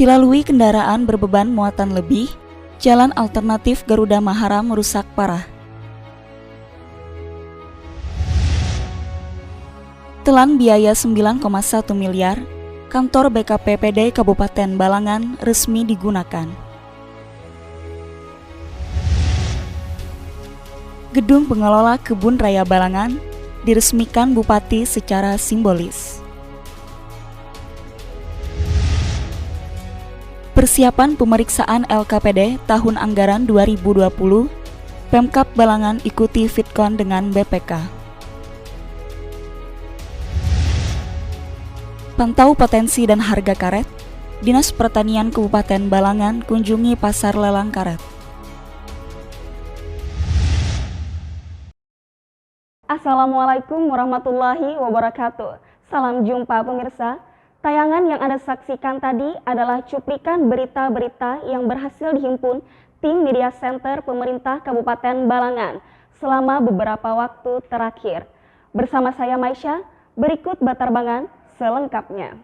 Dilalui kendaraan berbeban muatan lebih, jalan alternatif Garuda Maharam rusak parah. Telan biaya 9,1 miliar, kantor BKPPD Kabupaten Balangan resmi digunakan. Gedung pengelola Kebun Raya Balangan diresmikan Bupati secara simbolis. Persiapan pemeriksaan LKPD tahun anggaran 2020, Pemkab Balangan ikuti Fitcon dengan BPK. Pantau potensi dan harga karet, Dinas Pertanian Kabupaten Balangan kunjungi pasar lelang karet. Assalamualaikum warahmatullahi wabarakatuh. Salam jumpa pemirsa. Tayangan yang Anda saksikan tadi adalah cuplikan berita-berita yang berhasil dihimpun tim Media Center Pemerintah Kabupaten Balangan selama beberapa waktu terakhir. Bersama saya Maisha, berikut batarbangan selengkapnya.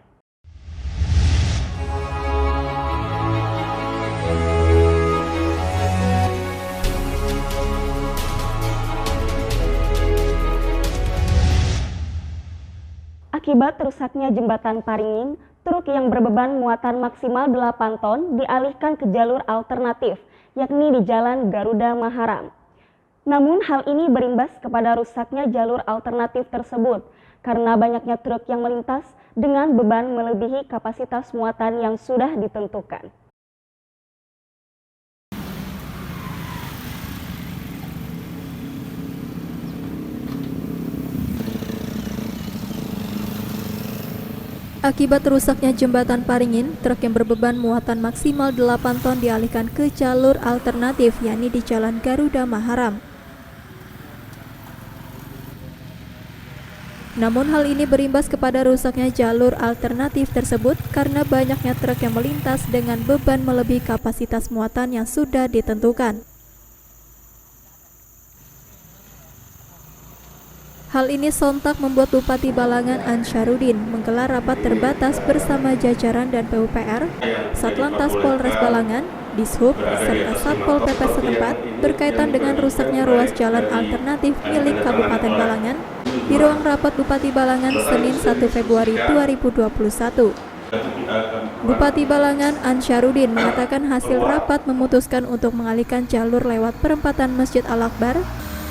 Akibat rusaknya jembatan Paringin, truk yang berbeban muatan maksimal 8 ton dialihkan ke jalur alternatif, yakni di Jalan Garuda Maharam. Namun hal ini berimbas kepada rusaknya jalur alternatif tersebut, karena banyaknya truk yang melintas dengan beban melebihi kapasitas muatan yang sudah ditentukan. Akibat rusaknya jembatan Paringin, truk yang berbeban muatan maksimal 8 ton dialihkan ke jalur alternatif, yakni di Jalan Garuda Maharam. Namun hal ini berimbas kepada rusaknya jalur alternatif tersebut karena banyaknya truk yang melintas dengan beban melebihi kapasitas muatan yang sudah ditentukan. Hal ini sontak membuat Bupati Balangan Ansarudin menggelar rapat terbatas bersama jajaran dan PUPR, Satlantas Polres Balangan, Dishub, serta Satpol PP setempat berkaitan dengan rusaknya ruas jalan alternatif milik Kabupaten Balangan di ruang rapat Bupati Balangan Senin 1 Februari 2021. Bupati Balangan Ansarudin mengatakan hasil rapat memutuskan untuk mengalihkan jalur lewat perempatan Masjid Al-Akbar.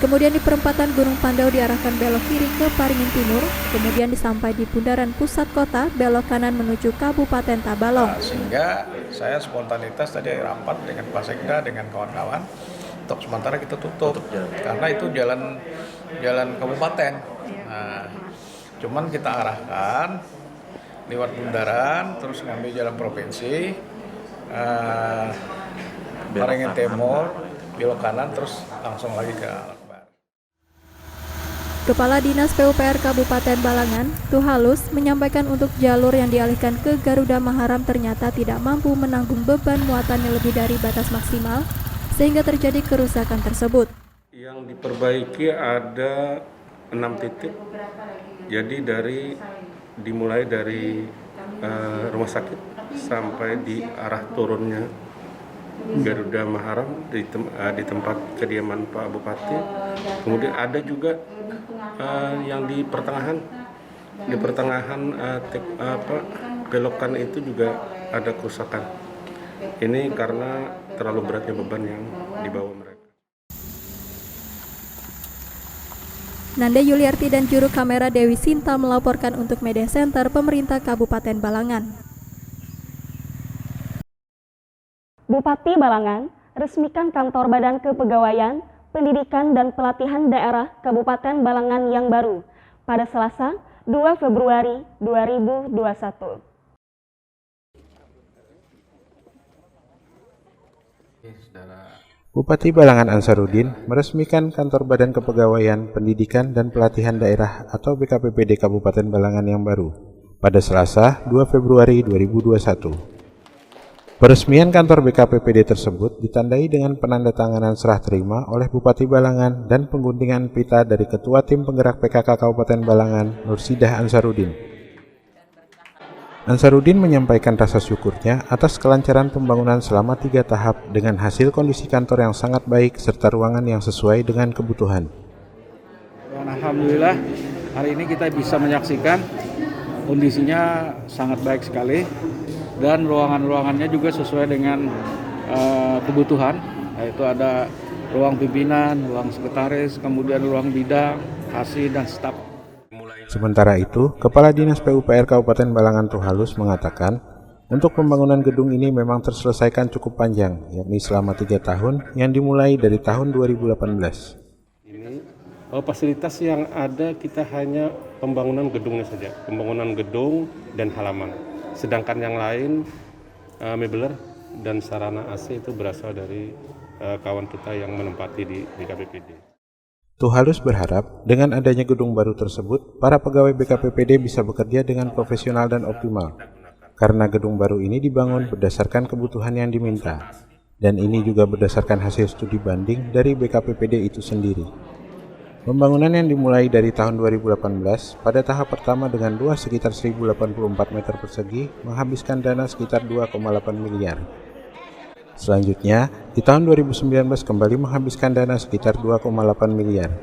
Kemudian di perempatan Gunung Pandau diarahkan belok kiri ke Paringin Timur, kemudian sampai di bundaran pusat kota belok kanan menuju Kabupaten Tabalong. Sehingga saya spontanitas tadi rapat dengan Pak Sekda dengan kawan-kawan, untuk sementara kita tutup karena itu jalan kabupaten. Nah, cuman kita arahkan lewat bundaran, terus ngambil jalan provinsi, Paringin Timur, belok kanan, terus langsung lagi ke Kepala Dinas PUPR Kabupaten Balangan, Tuhalus, menyampaikan untuk jalur yang dialihkan ke Garuda Maharam ternyata tidak mampu menanggung beban muatan yang lebih dari batas maksimal, sehingga terjadi kerusakan tersebut. Yang diperbaiki ada 6 titik, jadi dimulai dari rumah sakit sampai di arah turunnya Garuda Maharam di tempat kediaman Pak Bupati. Kemudian ada juga yang di pertengahan belokan itu juga ada kerusakan. Ini karena terlalu beratnya beban yang dibawa mereka. Nanda Yuliarti dan juru kamera Dewi Sinta melaporkan untuk Media Center Pemerintah Kabupaten Balangan. Bupati Balangan resmikan kantor Badan Kepegawaian, Pendidikan dan Pelatihan Daerah Kabupaten Balangan yang baru pada Selasa 2 Februari 2021. Bupati Balangan Ansarudin meresmikan kantor Badan Kepegawaian, Pendidikan dan Pelatihan Daerah atau BKPPD Kabupaten Balangan yang baru pada Selasa 2 Februari 2021. Peresmian kantor BKPPD tersebut ditandai dengan penandatanganan serah terima oleh Bupati Balangan dan pengguntingan pita dari Ketua Tim Penggerak PKK Kabupaten Balangan, Nursidah Ansarudin. Ansarudin menyampaikan rasa syukurnya atas kelancaran pembangunan selama 3 tahap dengan hasil kondisi kantor yang sangat baik serta ruangan yang sesuai dengan kebutuhan. Dan alhamdulillah hari ini kita bisa menyaksikan kondisinya sangat baik sekali dan ruangan-ruangannya juga sesuai dengan kebutuhan, yaitu ada ruang pimpinan, ruang sekretaris, kemudian ruang bidang, kasih dan staf. Sementara itu, Kepala Dinas PUPR Kabupaten Balangan Tuhalus mengatakan, untuk pembangunan gedung ini memang terselesaikan cukup panjang, yakni selama 3 tahun yang dimulai dari tahun 2018. Fasilitas yang ada kita hanya pembangunan gedungnya saja, pembangunan gedung dan halaman. Sedangkan yang lain, mebeler dan sarana AC itu berasal dari kawan kita yang menempati di BKPPD. Tuhalus berharap dengan adanya gedung baru tersebut, para pegawai BKPPD bisa bekerja dengan profesional dan optimal. Karena gedung baru ini dibangun berdasarkan kebutuhan yang diminta. Dan ini juga berdasarkan hasil studi banding dari BKPPD itu sendiri. Pembangunan yang dimulai dari tahun 2018 pada tahap pertama dengan luas sekitar 1084 meter persegi menghabiskan dana sekitar 2,8 miliar. Selanjutnya, di tahun 2019 kembali menghabiskan dana sekitar 2,8 miliar.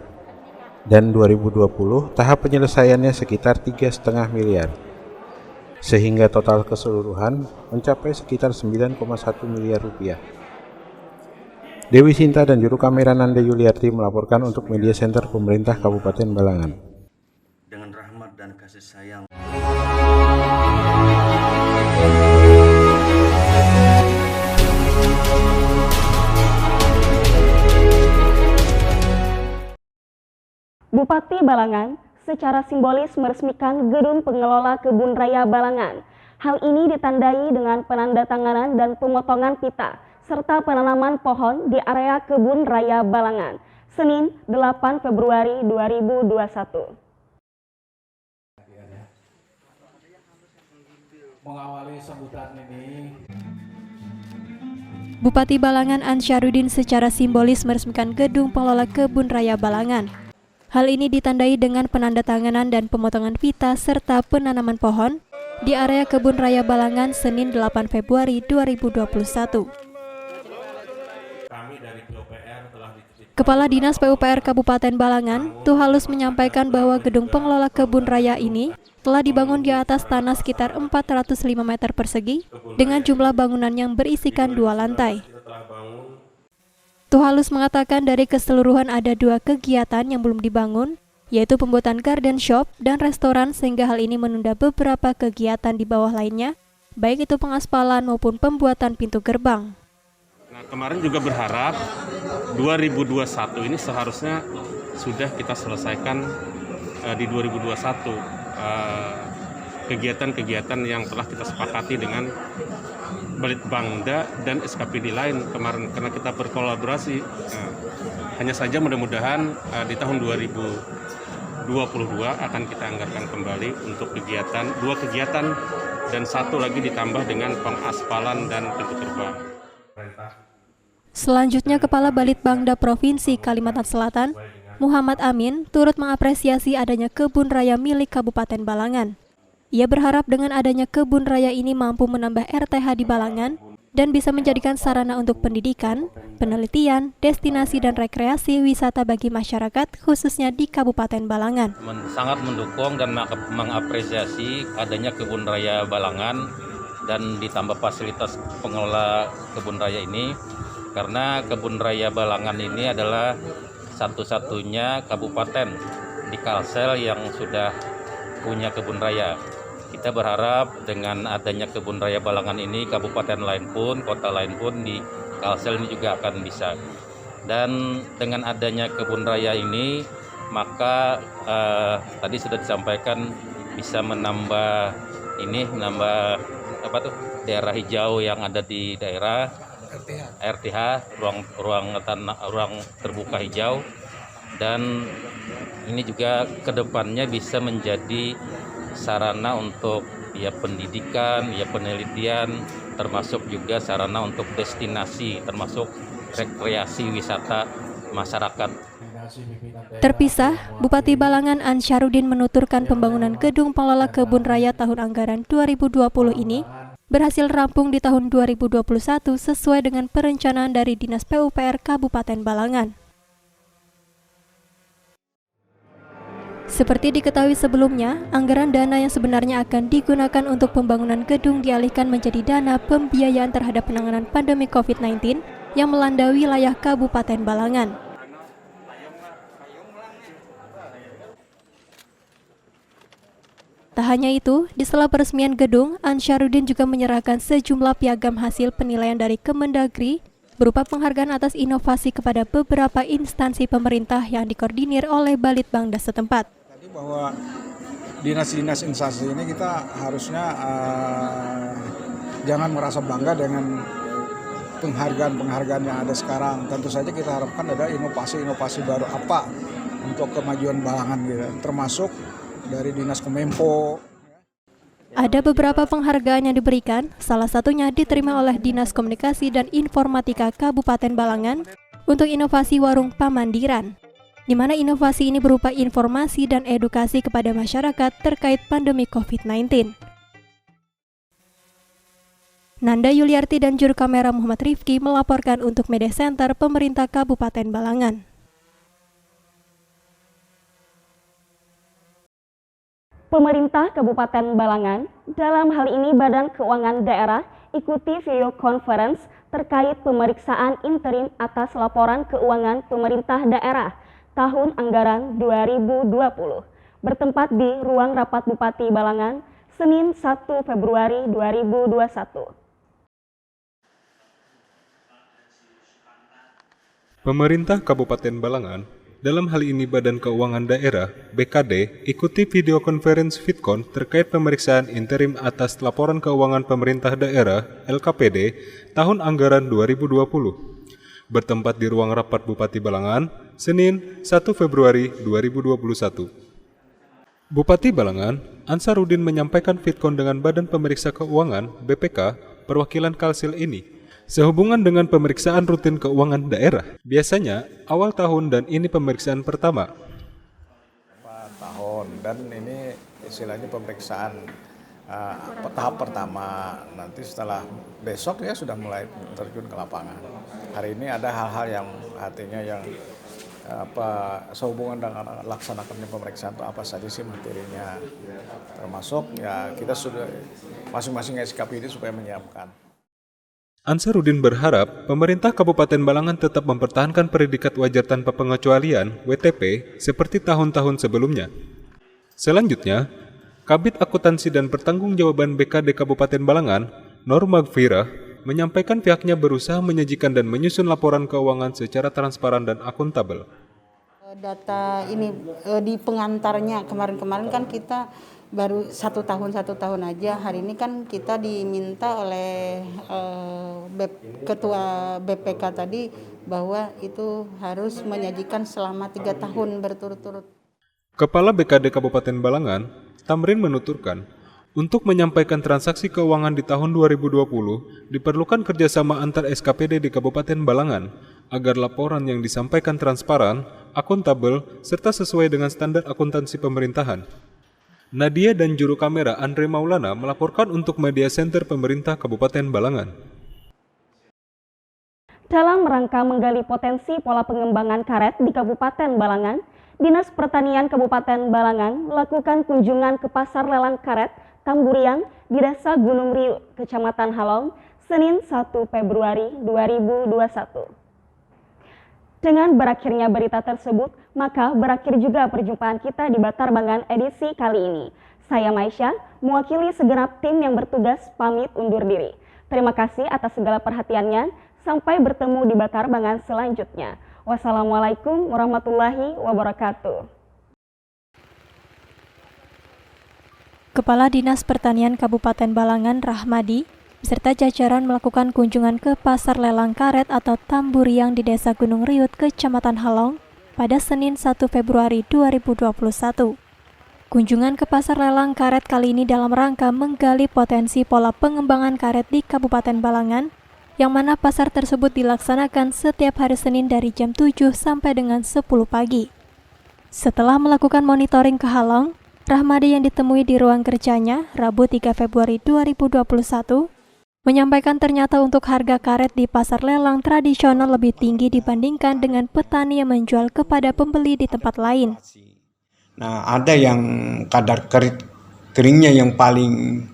Dan 2020 tahap penyelesaiannya sekitar 3,5 miliar. Sehingga total keseluruhan mencapai sekitar 9,1 miliar rupiah. Dewi Sinta dan juru kamera Nanda Yuliarti melaporkan untuk Media Center Pemerintah Kabupaten Balangan. Dengan rahmat dan kasih sayang. Bupati Balangan secara simbolis meresmikan gedung pengelola Kebun Raya Balangan. Hal ini ditandai dengan penandatanganan dan pemotongan pita serta penanaman pohon di area Kebun Raya Balangan, Senin 8 Februari 2021. Mengawali sambutan ini, Bupati Balangan Ansarudin secara simbolis meresmikan gedung pengelola Kebun Raya Balangan. Hal ini ditandai dengan penandatanganan dan pemotongan pita serta penanaman pohon di area Kebun Raya Balangan Senin 8 Februari 2021. Kepala Dinas PUPR Kabupaten Balangan, Tuhalus menyampaikan bahwa gedung pengelola kebun raya ini telah dibangun di atas tanah sekitar 405 meter persegi dengan jumlah bangunan yang berisikan 2 lantai. Tuhalus mengatakan dari keseluruhan ada 2 kegiatan yang belum dibangun, yaitu pembuatan garden shop dan restoran sehingga hal ini menunda beberapa kegiatan di bawah lainnya, baik itu pengaspalan maupun pembuatan pintu gerbang. Nah, kemarin juga berharap 2021 ini seharusnya sudah kita selesaikan di 2021 kegiatan-kegiatan yang telah kita sepakati dengan Balitbangda dan SKPD lain kemarin karena kita berkolaborasi. Hanya saja mudah-mudahan di tahun 2022 akan kita anggarkan kembali untuk kegiatan 2 kegiatan dan 1 lagi ditambah dengan pengaspalan dan pintu gerbang. Selanjutnya Kepala Balitbangda Provinsi Kalimantan Selatan, Muhammad Amin, turut mengapresiasi adanya kebun raya milik Kabupaten Balangan. Ia berharap dengan adanya kebun raya ini mampu menambah RTH di Balangan dan bisa menjadikan sarana untuk pendidikan, penelitian, destinasi dan rekreasi wisata bagi masyarakat khususnya di Kabupaten Balangan. Sangat mendukung dan mengapresiasi adanya kebun raya Balangan dan ditambah fasilitas pengelola kebun raya ini karena kebun raya Balangan ini adalah satu-satunya kabupaten di Kalsel yang sudah punya kebun raya. Kita berharap dengan adanya kebun raya Balangan ini, kabupaten lain pun, kota lain pun di Kalsel ini juga akan bisa. Dan dengan adanya kebun raya ini, maka tadi sudah disampaikan bisa menambah daerah hijau yang ada di daerah RTH, ruang terbuka hijau. Dan ini juga kedepannya bisa menjadi sarana untuk pendidikan, penelitian, termasuk juga sarana untuk destinasi, termasuk rekreasi wisata masyarakat Terpisah, Bupati Balangan Ansarudin menuturkan pembangunan gedung pengelola kebun raya tahun anggaran 2020 ini berhasil rampung di tahun 2021 sesuai dengan perencanaan dari Dinas PUPR Kabupaten Balangan. Seperti diketahui sebelumnya, anggaran dana yang sebenarnya akan digunakan untuk pembangunan gedung dialihkan menjadi dana pembiayaan terhadap penanganan pandemi COVID-19 yang melanda wilayah Kabupaten Balangan. Tak hanya itu, di sela peresmian gedung, Ansarudin juga menyerahkan sejumlah piagam hasil penilaian dari Kemendagri berupa penghargaan atas inovasi kepada beberapa instansi pemerintah yang dikoordinir oleh Balitbangda setempat. Bahwa dinas-dinas instansi ini kita harusnya jangan merasa bangga dengan penghargaan-penghargaan yang ada sekarang. Tentu saja kita harapkan ada inovasi-inovasi baru apa untuk kemajuan Balangan gitu, termasuk dari Dinas Kominfo. Ada beberapa penghargaan yang diberikan, salah satunya diterima oleh Dinas Komunikasi dan Informatika Kabupaten Balangan untuk inovasi warung pamandiran, di mana inovasi ini berupa informasi dan edukasi kepada masyarakat terkait pandemi COVID-19. Nanda Yuliarti dan juru kamera Muhammad Rifki melaporkan untuk Media Center Pemerintah Kabupaten Balangan. Pemerintah Kabupaten Balangan, dalam hal ini Badan Keuangan Daerah, ikuti video conference terkait pemeriksaan interim atas laporan keuangan pemerintah daerah tahun anggaran 2020, bertempat di Ruang Rapat Bupati Balangan, Senin 1 Februari 2021. Pemerintah Kabupaten Balangan, dalam hal ini Badan Keuangan Daerah (BKD), ikuti video conference Vidcon terkait pemeriksaan interim atas laporan keuangan pemerintah daerah (LKPD) tahun anggaran 2020. Bertempat di Ruang Rapat Bupati Balangan, Senin 1 Februari 2021. Bupati Balangan, Ansarudin menyampaikan Vidcon dengan Badan Pemeriksa Keuangan (BPK) perwakilan Kalsil ini sehubungan dengan pemeriksaan rutin keuangan daerah. Biasanya awal tahun dan ini pemeriksaan pertama. Tahun dan ini istilahnya pemeriksaan tahap pertama. Nanti setelah besok ya sudah mulai terjun ke lapangan. Hari ini ada hal-hal yang artinya yang sehubungan dengan laksanakannya pemeriksaan itu apa saja sih materinya, termasuk ya kita sudah masing-masing SKPD supaya menyiapkan. Ansarudin berharap pemerintah Kabupaten Balangan tetap mempertahankan predikat wajar tanpa pengecualian (WTP) seperti tahun-tahun sebelumnya. Selanjutnya, Kabid Akuntansi dan Pertanggungjawaban BKD Kabupaten Balangan, Nur Magfirah, menyampaikan pihaknya berusaha menyajikan dan menyusun laporan keuangan secara transparan dan akuntabel. Data ini di pengantarnya kemarin-kemarin kan kita baru satu tahun aja. Hari ini kan kita diminta oleh Ketua BPK tadi bahwa itu harus menyajikan selama 3 tahun berturut-turut. Kepala BKD Kabupaten Balangan, Tamrin menuturkan, untuk menyampaikan transaksi keuangan di tahun 2020, diperlukan kerjasama antar SKPD di Kabupaten Balangan, agar laporan yang disampaikan transparan, akuntabel, serta sesuai dengan standar akuntansi pemerintahan. Nadia dan juru kamera Andre Maulana melaporkan untuk Media Center Pemerintah Kabupaten Balangan. Dalam rangka menggali potensi pola pengembangan karet di Kabupaten Balangan, Dinas Pertanian Kabupaten Balangan melakukan kunjungan ke Pasar Lelang Karet Tamburiang di Desa Gunung Riu, Kecamatan Halong, Senin 1 Februari 2021. Dengan berakhirnya berita tersebut, maka berakhir juga perjumpaan kita di Batarbangan edisi kali ini. Saya Maisha, mewakili segenap tim yang bertugas pamit undur diri. Terima kasih atas segala perhatiannya. Sampai bertemu di Batarbangan selanjutnya. Wassalamualaikum warahmatullahi wabarakatuh. Kepala Dinas Pertanian Kabupaten Balangan Rahmadi beserta jajaran melakukan kunjungan ke Pasar Lelang Karet atau Tamburiang di Desa Gunung Riut, Kecamatan Halong pada Senin 1 Februari 2021. Kunjungan ke Pasar Lelang Karet kali ini dalam rangka menggali potensi pola pengembangan karet di Kabupaten Balangan yang mana pasar tersebut dilaksanakan setiap hari Senin dari jam 7 sampai dengan 10 pagi. Setelah melakukan monitoring ke Halong, Rahmadi yang ditemui di ruang kerjanya Rabu 3 Februari 2021 menyampaikan ternyata untuk harga karet di pasar lelang tradisional lebih tinggi dibandingkan dengan petani yang menjual kepada pembeli di tempat lain. Nah, ada yang kadar keringnya yang paling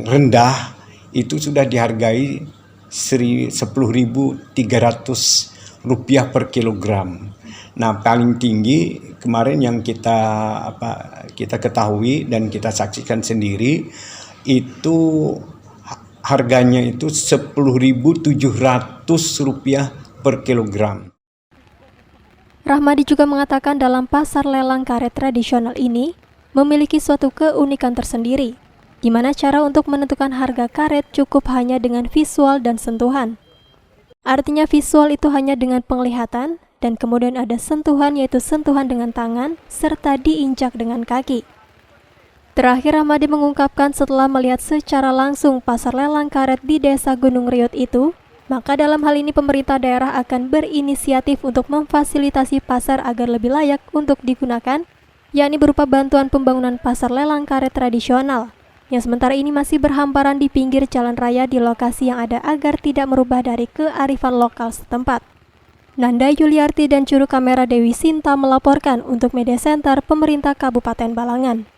rendah itu sudah dihargai Rp10.300 per kilogram. Nah, paling tinggi kemarin yang kita ketahui dan kita saksikan sendiri itu harganya itu Rp10.700 per kilogram. Rahmadi juga mengatakan dalam pasar lelang karet tradisional ini memiliki suatu keunikan tersendiri, di mana cara untuk menentukan harga karet cukup hanya dengan visual dan sentuhan. Artinya visual itu hanya dengan penglihatan, dan kemudian ada sentuhan yaitu sentuhan dengan tangan, serta diinjak dengan kaki. Terakhir, Rahmadi mengungkapkan setelah melihat secara langsung pasar lelang karet di Desa Gunung Riut itu, maka dalam hal ini pemerintah daerah akan berinisiatif untuk memfasilitasi pasar agar lebih layak untuk digunakan, yakni berupa bantuan pembangunan pasar lelang karet tradisional, yang sementara ini masih berhamparan di pinggir jalan raya di lokasi yang ada agar tidak merubah dari kearifan lokal setempat. Nanda Yuliarti dan juru kamera Dewi Sinta melaporkan untuk Media Center Pemerintah Kabupaten Balangan.